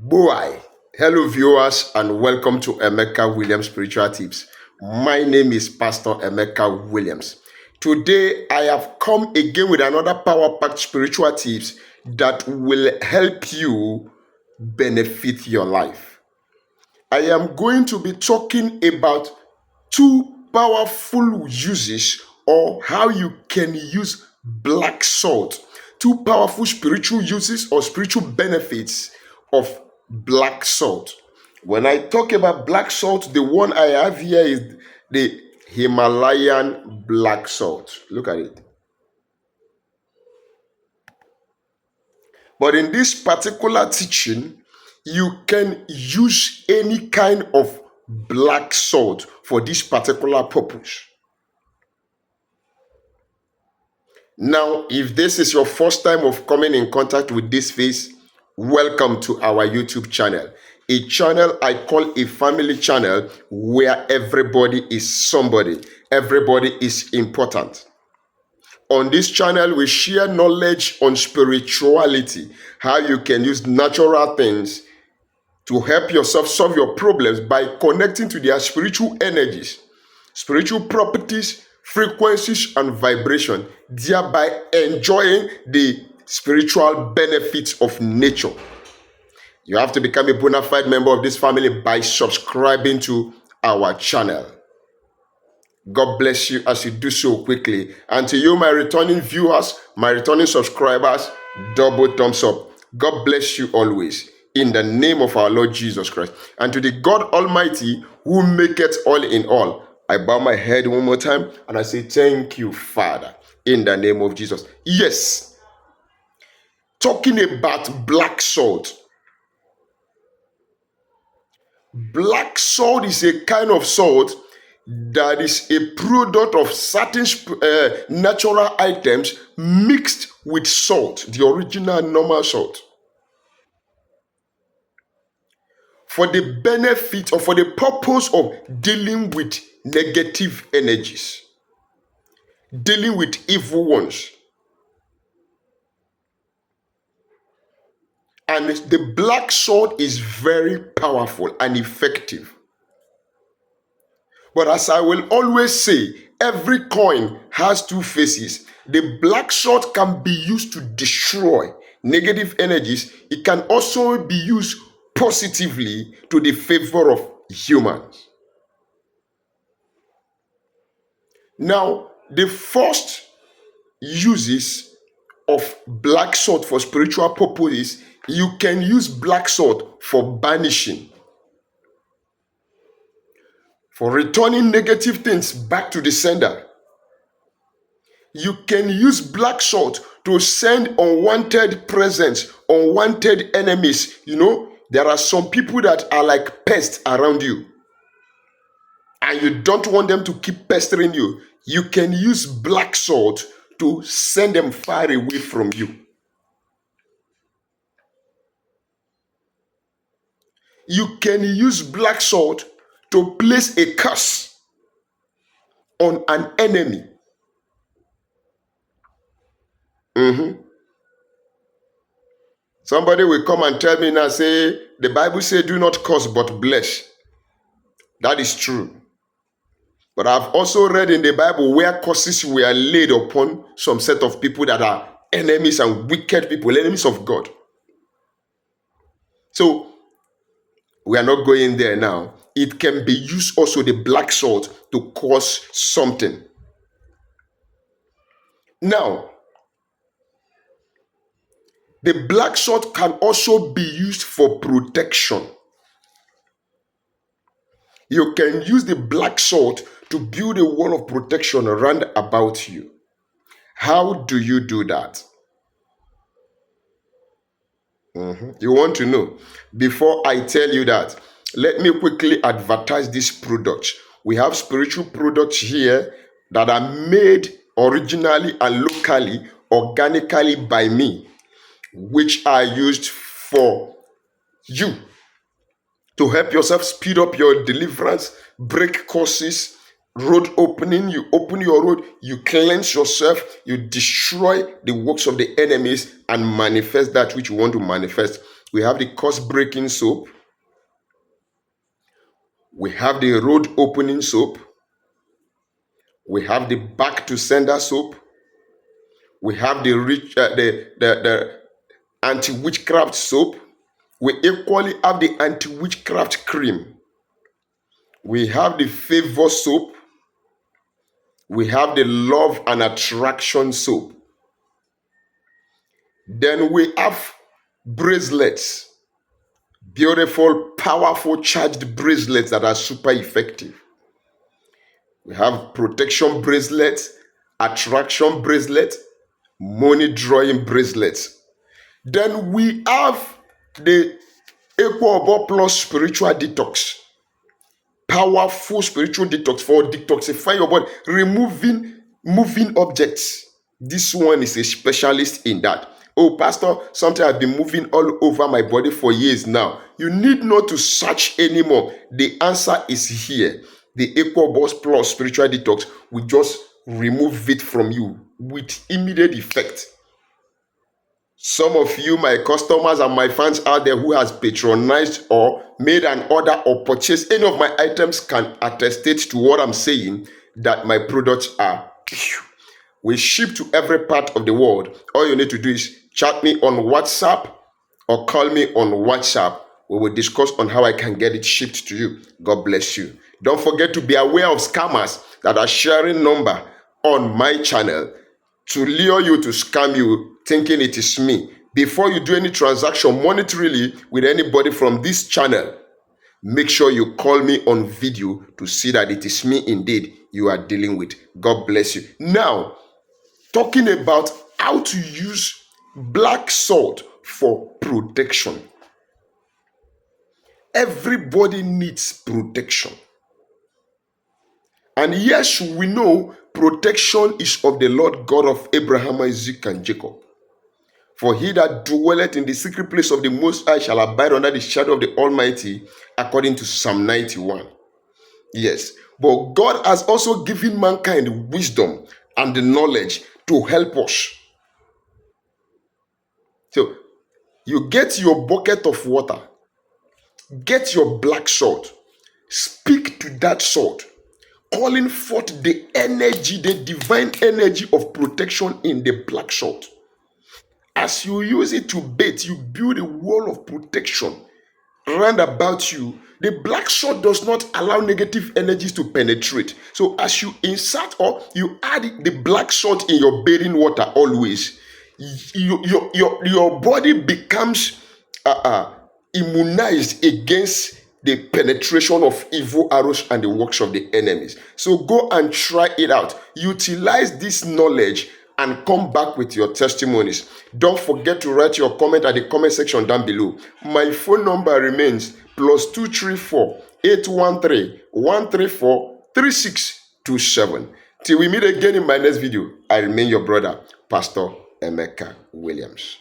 Boy, hello viewers and welcome to Emeka Williams Spiritual Tips. My name is Pastor Emeka Williams. Today I have come again with another power-packed spiritual tips that will help you benefit your life. I am going to be talking about two powerful uses or how you can use black salt. Two powerful spiritual uses or spiritual benefits of black salt. When I talk about black salt, the one I have here is the Himalayan black salt. Look at it. But in this particular teaching, you can use any kind of black salt for this particular purpose. Now, if this is your first time of coming in contact with this face, welcome to our YouTube channel. A channel I call a family channel where everybody is somebody. Everybody is important. On this channel, we share knowledge on spirituality, how you can use natural things to help yourself solve your problems by connecting to their spiritual energies, spiritual properties, frequencies, and vibration, thereby enjoying the spiritual benefits of nature. You have to become a bona fide member of this family by subscribing to our channel. God bless you as you do so quickly. And to you, my returning viewers, my returning subscribers, double thumbs up. God bless you always. In the name of our Lord Jesus Christ. And to the God Almighty who maketh all in all, I bow my head one more time and I say, thank you, Father, in the name of Jesus. Yes, talking about black salt. Black salt is a kind of salt that is a product of certain natural items mixed with salt, the original normal salt. For the benefit or for the purpose of dealing with negative energies, dealing with evil ones. And the black salt is very powerful and effective. But as I will always say, every coin has two faces. The black salt can be used to destroy negative energies. It can also be used positively to the favor of humans. Now, the first uses of black salt for spiritual purposes, you can use black salt for banishing, for returning negative things back to the sender. You can use black salt to send unwanted presence, unwanted enemies. You know, there are some people that are like pests around you, and you don't want them to keep pestering you. You can use black salt to send them far away from you. You can use black salt to place a curse on an enemy. Somebody will come and tell me now, say, the Bible says, do not curse but bless. That is true. But I've also read in the Bible where curses were laid upon some set of people that are enemies and wicked people, enemies of God. So, we are not going there now. It can be used also, the black salt, to cause something. Now, the black salt can also be used for protection. You can use the black salt to build a wall of protection around about you. How do you do that? You want to know? Before I tell you that, let me quickly advertise this product. We have spiritual products here that are made originally and locally, organically by me, which are used for you to help yourself speed up your deliverance, break curses, road opening. You open your road, you cleanse yourself, you destroy the works of the enemies and manifest that which you want to manifest We have the course-breaking soap. We have the road opening soap. We have the back to sender soap. We have the anti-witchcraft soap. We equally have the anti-witchcraft cream. We have the favor soap. We have the love and attraction soap. Then we have bracelets. Beautiful, powerful, charged bracelets that are super effective. We have protection bracelets, attraction bracelets, money drawing bracelets. Then we have the Equal Plus spiritual detox. Powerful spiritual detox for detoxifying your body, removing moving objects. This one is a specialist in that. Oh, Pastor, something I've been moving all over my body for years now. You need not to search anymore. The answer is here. The Equal Plus spiritual detox will just remove it from you with immediate effect. Some of you, my customers and my fans out there who has patronized or made an order or purchased any of my items can attest to what I'm saying, that my products are. We ship to every part of the world. All you need to do is chat me on WhatsApp or call me on WhatsApp. We will discuss on how I can get it shipped to you. God bless you. Don't forget to be aware of scammers that are sharing number on my channel to lure you, to scam you, thinking it is me. Before you do any transaction monetarily with anybody from this channel, make sure you call me on video to see that it is me indeed you are dealing with. God bless you. Now, talking about how to use black salt for protection. Everybody needs protection. And yes, we know protection is of the Lord God of Abraham, Isaac, and Jacob. For he that dwelleth in the secret place of the Most High shall abide under the shadow of the Almighty, according to Psalm 91. Yes, but God has also given mankind wisdom and the knowledge to help us. So, you get your bucket of water, get your black salt, speak to that salt, calling forth the energy, the divine energy of protection in the black salt. As you use it to bathe, you build a wall of protection round about you. The black salt does not allow negative energies to penetrate. So as you insert or you add the black salt in your bathing water always, your body becomes immunized against the penetration of evil arrows and the works of the enemies. So go and try it out. Utilize this knowledge and come back with your testimonies. Don't forget to write your comment at the comment section down below. My phone number remains +234 813 134 3627. Till we meet again in my next video, I remain your brother, Pastor Emeka Williams.